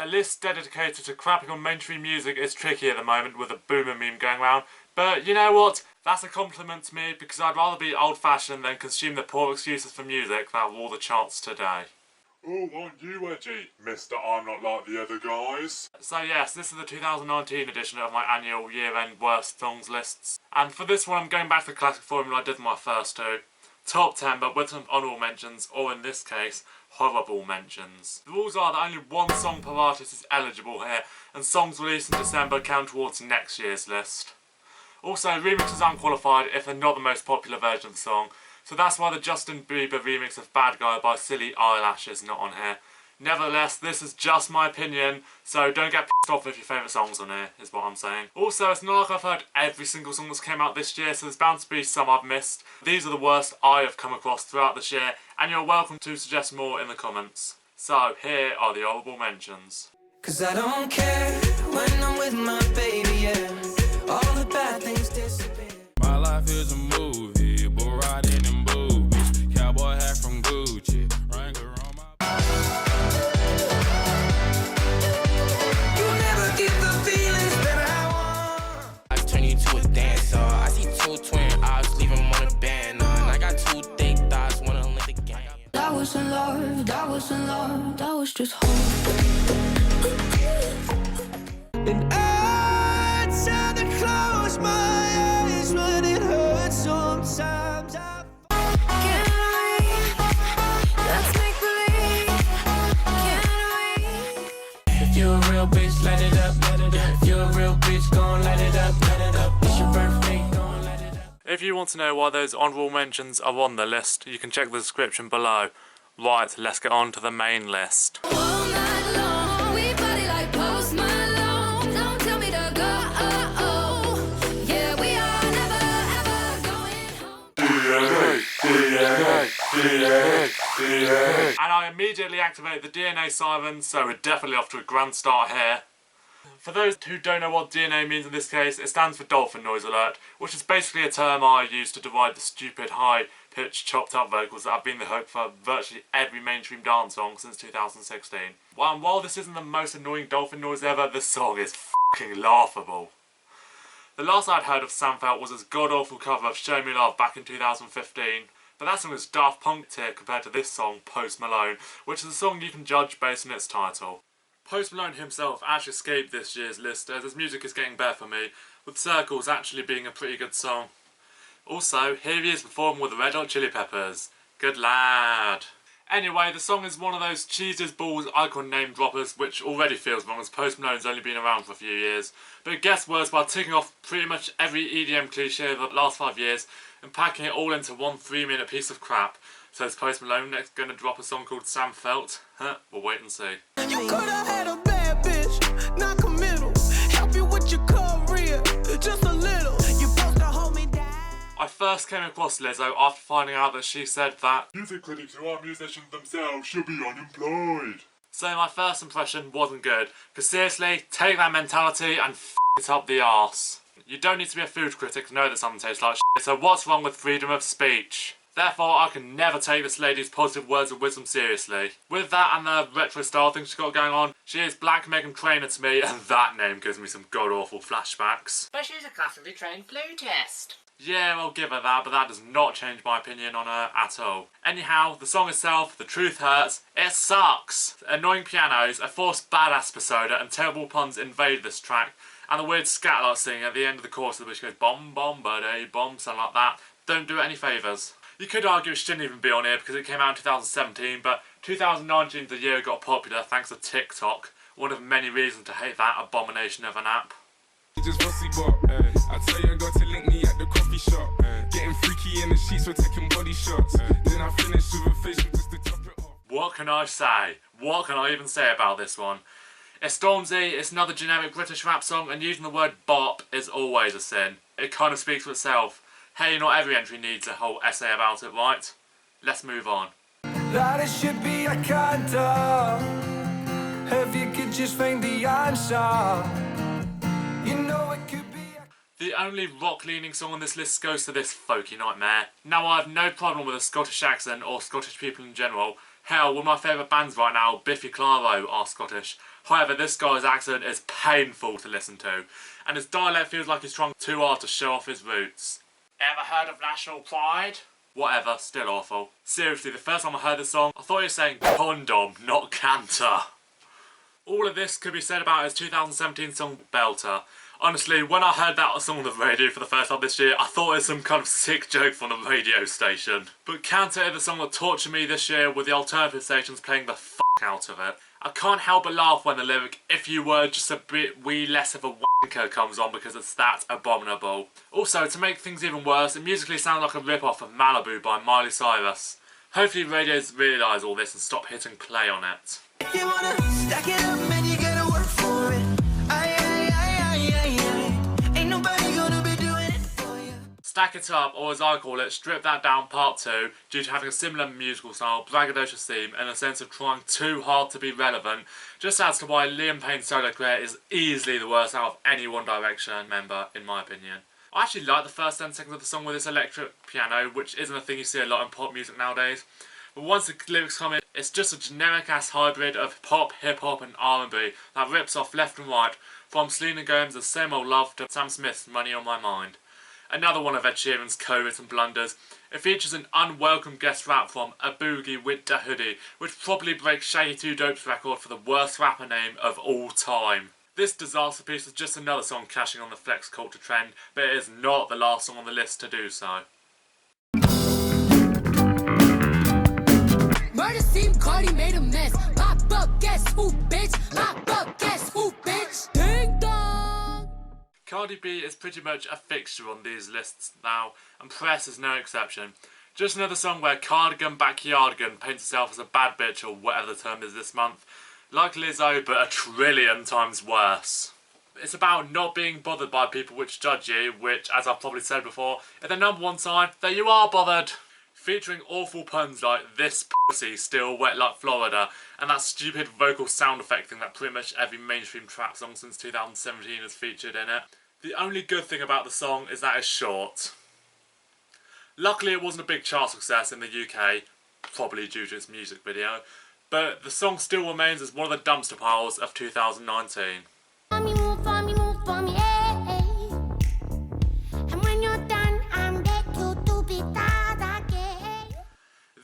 A list dedicated to crapping on mainstream music is tricky at the moment with a boomer meme going around, but you know what? That's a compliment to me because I'd rather be old-fashioned than consume the poor excuses for music that have all the charts today. Oh, aren't you edgy, Mr. I'm not like the other guys? So yes, this is the 2019 edition of my annual year-end worst songs lists. And for this one I'm going back to the classic formula I did in my first two. Top 10, but with some honourable mentions, or in this case, horrible mentions. The rules are that only one song per artist is eligible here, and songs released in December count towards next year's list. Also, remixes aren't qualified if they're not the most popular version of the song, so that's why the Justin Bieber remix of Bad Guy by Silly Eyelash is not on here. Nevertheless, this is just my opinion, so don't get pissed off if your favourite song's on here, is what I'm saying. Also, it's not like I've heard every single song that's came out this year, so there's bound to be some I've missed. These are the worst I have come across throughout this year, and you're welcome to suggest more in the comments. So, here are the honourable mentions. 'Cause I don't care when I'm with my baby, yeah. All the bad things disappear. My life is a movie, bull riding in boobies, cowboy hat from Gucci, Wrangler on my... You never get the feelings that I want. I turn you to a dancer. I see two twin eyes, leave them on a banner. And I got two thick thighs, wanna link the game. That wasn't love, that wasn't love, that was just hope. And I try to close my eyes when it hurts sometimes. Can we? Let's make believe. Can we? If you're a real bitch, light it up, let it up. If you're a real bitch, gon' light it up, let it up. It's your birthday, gon' light it up. If you want to know why those honourable mentions are on the list, you can check the description below. Right, let's get on to the main list. All night long, we party like Post Malone. Don't tell me to go. Yeah, we are never ever going home. And I immediately activate the DNA siren, so we're definitely off to a grand start here. For those who don't know what DNA means in this case, it stands for Dolphin Noise Alert, which is basically a term I use to deride the stupid, high-pitched, chopped-up vocals that have been the hook for virtually every mainstream dance song since 2016. And while this isn't the most annoying dolphin noise ever, this song is fucking laughable. The last I'd heard of Sam Feldt was his god-awful cover of Show Me Love back in 2015, but that song is Daft Punk tier compared to this song, Post Malone, which is a song you can judge based on its title. Post Malone himself actually escaped this year's list as his music is getting better for me, with Circles actually being a pretty good song. Also, here he is performing with the Red Hot Chili Peppers. Good lad. Anyway, the song is one of those cheesy as balls icon name droppers, which already feels wrong as Post Malone's only been around for a few years, but it gets worse by ticking off pretty much every EDM cliche of the last 5 years and packing it all into one 3-minute piece of crap. So is Post Malone next going to drop a song called Sam Feldt? We'll wait and see. You could have had a bad bitch, not committal. Help you with your career, just a little. You supposed to hold me down. I first came across Lizzo after finding out that she said that Music critics who are musicians themselves should be unemployed. so my first impression wasn't good, because seriously, take that mentality and f it up the arse. You don't need to be a food critic to know that something tastes like shit, so what's wrong with freedom of speech? Therefore, I can never take this lady's positive words of wisdom seriously. With that and the retro style thing she's got going on, she is Black Meghan Trainor to me, and that name gives me some god-awful flashbacks. But she's a classically trained flutist. Yeah, I'll give her that, but that does not change my opinion on her at all. Anyhow, the song itself, The Truth Hurts, it sucks! Annoying pianos, a forced badass persona, and terrible puns invade this track, and the weird scat-like singing at the end of the chorus which goes bomb bomb ba-day bomb, something like that, don't do it any favours. You could argue it shouldn't even be on here because it came out in 2017, but 2019 is the year it got popular thanks to TikTok, one of many reasons to hate that abomination of an app. Just VOSSI bop, I tell you I got to link me at the coffee shop, getting freaky in the sheets, we're taking body shots, then I finish with a facial just to top it off. What can I say? What can I even say about this one? It's Stormzy, it's another generic British rap song, and using the word bop is always a sin. It kind of speaks for itself. Hey, not every entry needs a whole essay about it, right? Let's move on. That it should be a CANTER. If you could just find the answer, you know it could be a... The only rock-leaning song on this list goes to this folky nightmare. Now, I have no problem with a Scottish accent or Scottish people in general. Hell, one of my favourite bands right now, Biffy Clyro, are Scottish. However, this guy's accent is painful to listen to, and his dialect feels like he's trying too hard to show off his roots. Ever heard of National Pride? Whatever, still awful. Seriously, the first time I heard this song, I thought he was saying condom, not canter. All of this could be said about his 2017 song Belter. Honestly, when I heard that song on the radio for the first time this year, I thought it was some kind of sick joke from the radio station. But Canter is the song that tortured me this year, with the alternative stations playing the f*** out of it. I can't help but laugh when the lyric, "if you were just a bit wee less of a wanker," comes on, because it's that abominable. Also, to make things even worse, it musically sounds like a rip-off of Malibu by Miley Cyrus. Hopefully radios realise all this and stop hitting play on it. If you wanna stack it up, man, you gotta work for it. Ain't nobody gonna be doing it for you. Stack It Up, or as I call it, Strip That Down Part 2, due to having a similar musical style, braggadocious theme, and a sense of trying too hard to be relevant, just adds to why Liam Payne's solo career is easily the worst out of any One Direction member, in my opinion. I actually like the first 10 seconds of the song with this electric piano, which isn't a thing you see a lot in pop music nowadays. But once the lyrics come in, it's just a generic-ass hybrid of pop, hip-hop and R&B that rips off left and right, from Selena Gomez's Same Old Love to Sam Smith's Money on My Mind. Another one of Ed Sheeran's covers and blunders. It features an unwelcome guest rap from A Boogie with Da Hoodie, which probably breaks Shaggy 2 Dope's record for the worst rapper name of all time. This disaster piece is just another song cashing on the flex culture trend, but it is not the last song on the list to do so. Murder scene, Cardi made a mess. Pop up, guess who, bitch? Pop up, guess who, bitch? Ding dong! Cardi B is pretty much a fixture on these lists now, and Press is no exception. Just another song where Cardigan Backyardigan paints herself as a bad bitch, or whatever the term is this month. Like Lizzo, but a trillion times worse. It's about not being bothered by people which judge you, which, as I've probably said before, if they're number one sign, then you are bothered. Featuring awful puns like "this pussy still wet like Florida" and that stupid vocal sound effect thing that pretty much every mainstream trap song since 2017 has featured in it. The only good thing about the song is that it's short. Luckily it wasn't a big chart success in the UK, probably due to its music video, but the song still remains as one of the dumpster piles of 2019. Move for me, eh. And when you're done, I'm back to be that again.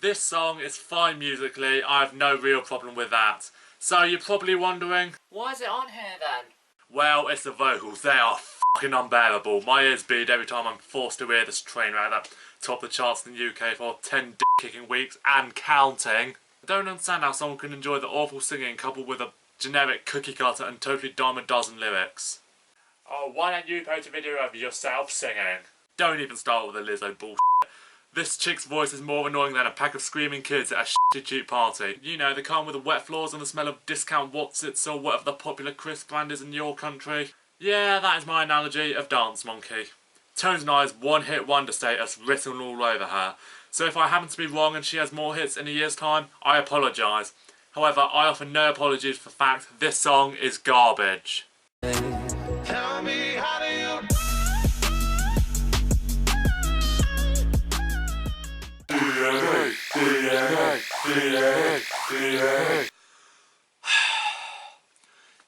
This song is fine musically, I have no real problem with that. So you're probably wondering, Why is it on here then? well, it's the vocals, they are fucking unbearable. My ears bleed every time I'm forced to hear this train wreck that topped the charts in the UK for 10 dick-kicking weeks and counting. I don't understand how someone can enjoy the awful singing coupled with a generic cookie cutter and totally dime a dozen lyrics. Oh, why don't you post a video of yourself singing? Don't even start with the Lizzo bullshit. This chick's voice is more annoying than a pack of screaming kids at a shitty cheap party. You know, the kind with the wet floors and the smell of discount Watsits or whatever the popular crisp brand is in your country. Yeah, that is my analogy of Dance Monkey. Tones and I's one-hit wonder status written all over her. So if I happen to be wrong and she has more hits in a year's time, I apologise. However, I offer no apologies for the fact this song is garbage. Tell me, how do you?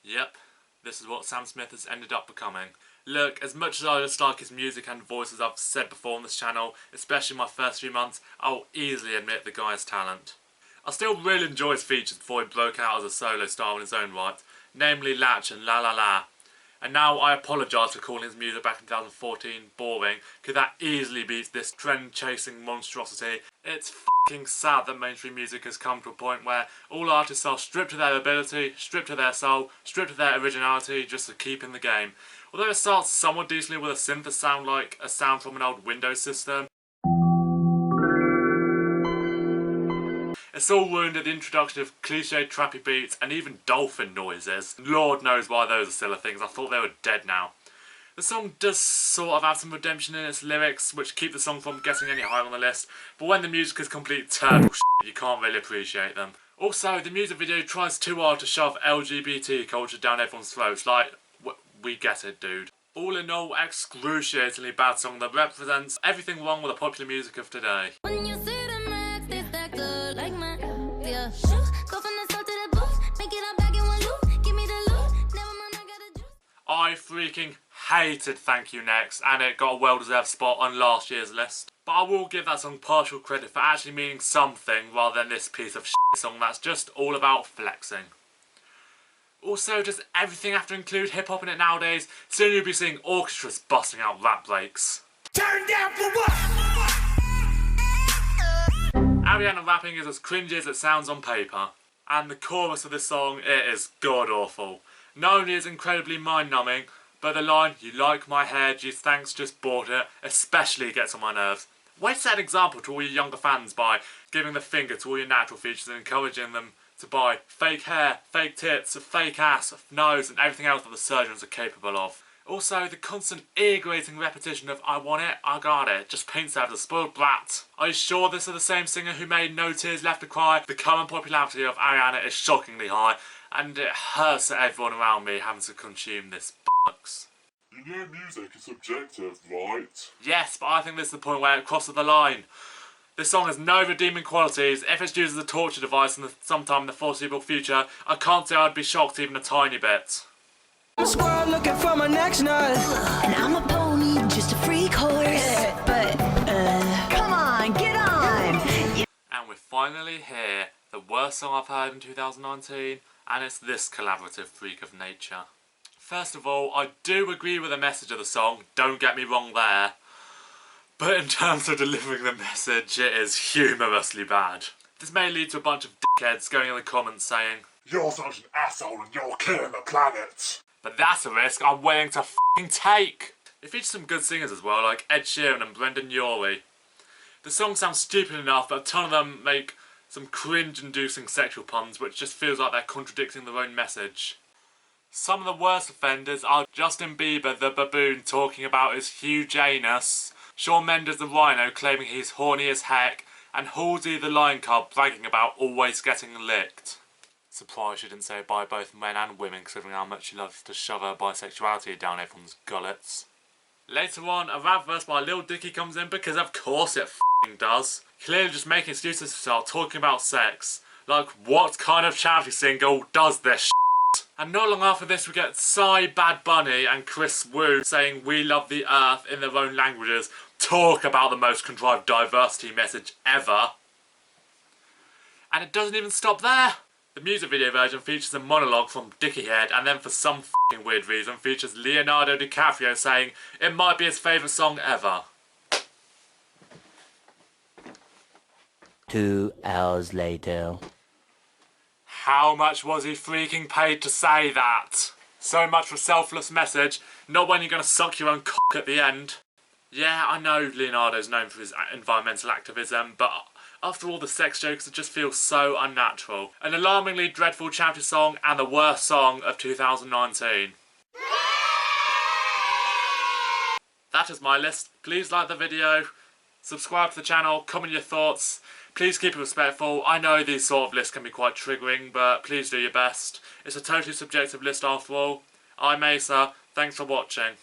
Yep, this is what Sam Smith has ended up becoming. Look, as much as I dislike his music and voice, as I've said before on this channel, especially in my first few months, I'll easily admit the guy's talent. I still really enjoy his features before he broke out as a solo star in his own right, namely Latch and La La La. And now I apologise for calling his music back in 2014 boring, because that easily beats this trend-chasing monstrosity. It's fucking sad that mainstream music has come to a point where all artists are stripped of their ability, stripped of their soul, stripped of their originality just to keep in the game. Although it starts somewhat decently with a synth that sound like a sound from an old Windows system, it's all ruined at the introduction of cliched trappy beats and even dolphin noises. Lord knows why those are still a thing, I thought they were dead now. The song does sort of have some redemption in its lyrics, which keep the song from getting any higher on the list, but when the music is complete turtle shit, you can't really appreciate them. Also, the music video tries too hard to shove LGBT culture down everyone's throats, like, we get it, dude. All in all, excruciatingly bad song that represents everything wrong with the popular music of today. When you see the max, they stack up like mine. Yeah, I freaking hated Thank You Next, and it got a well-deserved spot on last year's list. But I will give that song partial credit for actually meaning something rather than this piece of shit song that's just all about flexing. Also, does everything have to include hip-hop in it nowadays? Soon you'll be seeing orchestras busting out rap breaks. Turn down for what? Ariana rapping is as cringy as it sounds on paper. And the chorus of this song, it is god-awful. Not only is it incredibly mind-numbing, but the line, "You like my hair, geez thanks, just bought it," especially gets on my nerves. Way to set an example to all your younger fans by giving the finger to all your natural features and encouraging them to buy fake hair, fake tits, a fake ass, a nose, and everything else that the surgeons are capable of. Also, the constant ear-grating repetition of "I want it, I got it" just paints her as a spoiled brat. Are you sure this is the same singer who made No Tears Left to Cry? The current popularity of Ariana is shockingly high, and it hurts that everyone around me having to consume this bollocks. You know music is subjective, right? Yes, but I think this is the point where it crosses the line. This song has no redeeming qualities. If it's used as a torture device sometime in the foreseeable future, I can't say I'd be shocked even a tiny bit. I'm a squirrel looking for my next nut. And I'm a pony, just a freak horse. But, come on, get on! And we're finally here. The worst song I've heard in 2019, and it's this collaborative freak of nature. First of all, I do agree with the message of the song, don't get me wrong there. But in terms of delivering the message, it is humorously bad. This may lead to a bunch of dickheads going in the comments saying, "You're such an asshole and you're killing the planet." but that's a risk I'm willing to f***ing take. It features some good singers as well, like Ed Sheeran and Brendan Urie. The song sounds stupid enough, but a ton of them make some cringe-inducing sexual puns, which just feels like they're contradicting their own message. Some of the worst offenders are Justin Bieber the baboon talking about his huge anus, Shawn Mendes the rhino claiming he's horny as heck, and Halsey the lion cub bragging about always getting licked. Surprised she didn't say it by both men and women, considering how much she loves to shove her bisexuality down everyone's gullets. Later on, a rap verse by Lil Dicky comes in because of course it f***ing does. Clearly just making excuses to start talking about sex. Like, what kind of charity single does this shit? And not long after this we get Sigh, Bad Bunny and Chris Wu saying "We love the earth" in their own languages. Talk about the most contrived diversity message ever. And it doesn't even stop there. The music video version features a monologue from Dickie Head, and then for some f***ing weird reason features Leonardo DiCaprio saying it might be his favourite song ever. 2 hours later. How much was he freaking paid to say that? So much for selfless message, not when you're gonna suck your own cock at the end. Yeah, I know Leonardo's known for his environmental activism, but after all the sex jokes, it just feels so unnatural. An alarmingly dreadful charity song and the worst song of 2019. That is my list. Please like the video, subscribe to the channel, comment your thoughts. Please keep it respectful. I know these sort of lists can be quite triggering, but please do your best. It's a totally subjective list after all. I'm Asa, thanks for watching.